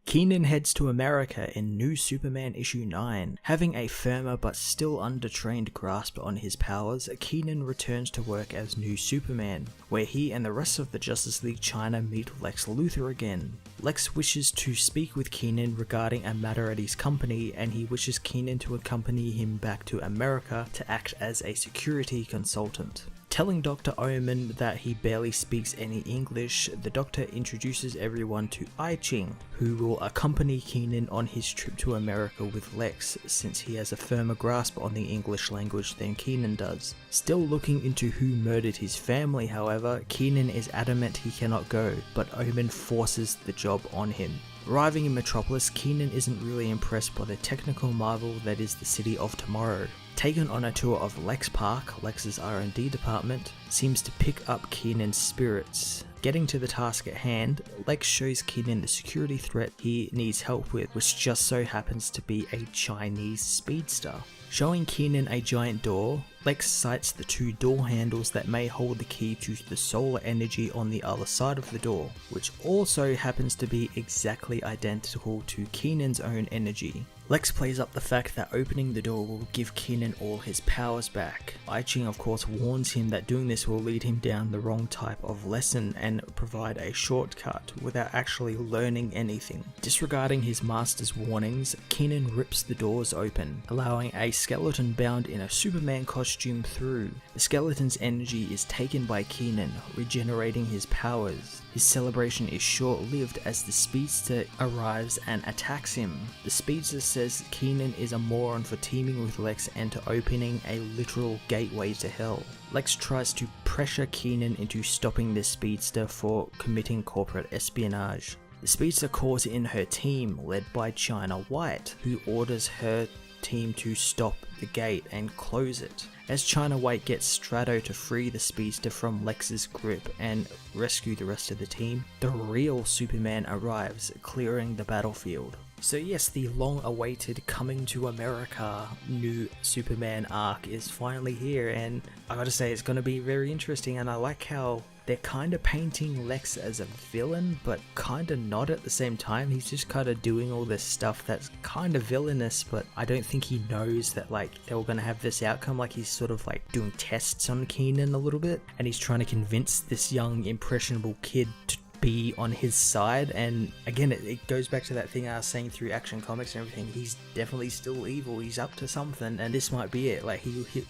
Keenan heads to America in New Superman issue 9. Having a firmer but still undertrained grasp on his powers, Keenan returns to work as New Superman, where he and the rest of the Justice League China meet Lex Luthor again. Lex wishes to speak with Keenan regarding a matter at his company, and he wishes Keenan to accompany him back to America to act as a security consultant. Telling Dr. Omen that he barely speaks any English, the Doctor introduces everyone to I Ching, who will accompany Keenan on his trip to America with Lex, since he has a firmer grasp on the English language than Keenan does. Still looking into who murdered his family, however, Keenan is adamant he cannot go, but Omen forces the job on him. Arriving in Metropolis, Keenan isn't really impressed by the technical marvel that is the City of Tomorrow. Taken on a tour of Lex Park, Lex's R&D department, seems to pick up Keenan's spirits. Getting to the task at hand, Lex shows Keenan the security threat he needs help with, which just so happens to be a Chinese speedster. Showing Keenan a giant door, Lex cites the two door handles that may hold the key to the solar energy on the other side of the door, which also happens to be exactly identical to Keenan's own energy. Lex plays up the fact that opening the door will give Keenan all his powers back. I Ching of course warns him that doing this will lead him down the wrong type of lesson and provide a shortcut without actually learning anything. Disregarding his master's warnings, Keenan rips the doors open, allowing a skeleton bound in a Superman costume through. The skeleton's energy is taken by Keenan, regenerating his powers. His celebration is short-lived as the speedster arrives and attacks him. The speedster says Keenan is a moron for teaming with Lex and to opening a literal gateway to hell. Lex tries to pressure Keenan into stopping the speedster for committing corporate espionage. The speedster calls in her team, led by China White, who orders her team to stop the gate and close it. As China White gets Strato to free the speedster from Lex's grip and rescue the rest of the team, the real Superman arrives, clearing the battlefield. So yes, the long-awaited Coming to America New Superman arc is finally here, and I gotta say it's gonna be very interesting, and I like how they're kind of painting Lex as a villain, but kind of not at the same time. He's just kind of doing all this stuff that's kind of villainous, but I don't think he knows that like they were going to have this outcome. Like he's sort of like doing tests on Keenan a little bit, and he's trying to convince this young impressionable kid to be on his side. And again, it goes back to that thing I was saying through Action Comics and everything. He's definitely still evil, he's up to something, and this might be it. Like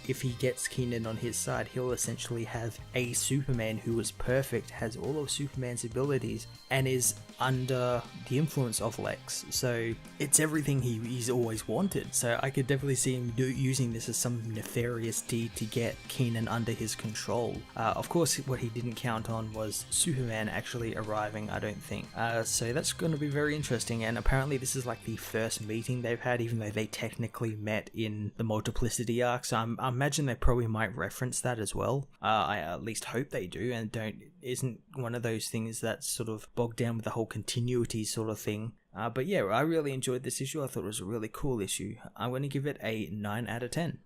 if he gets Keenan on his side, he'll essentially have a Superman who is perfect, has all of Superman's abilities, and is under the influence of Lex. So it's everything he's always wanted. So I could definitely see him using this as some nefarious deed to get Keenan under his control. Of course, what he didn't count on was Superman actually arriving, I don't think. So that's going to be very interesting, and apparently this is like the first meeting they've had, even though they technically met in the Multiplicity arc, so I imagine they probably might reference that as well. I at least hope they do, and isn't one of those things that's sort of bogged down with the whole continuity sort of thing. But yeah, I really enjoyed this issue. I thought it was a really cool issue. I'm going to give it a 9 out of 10.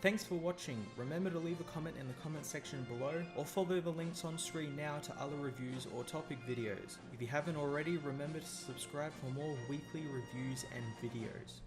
Thanks for watching. Remember to leave a comment in the comment section below, or follow the links on screen now to other reviews or topic videos. If you haven't already, remember to subscribe for more weekly reviews and videos.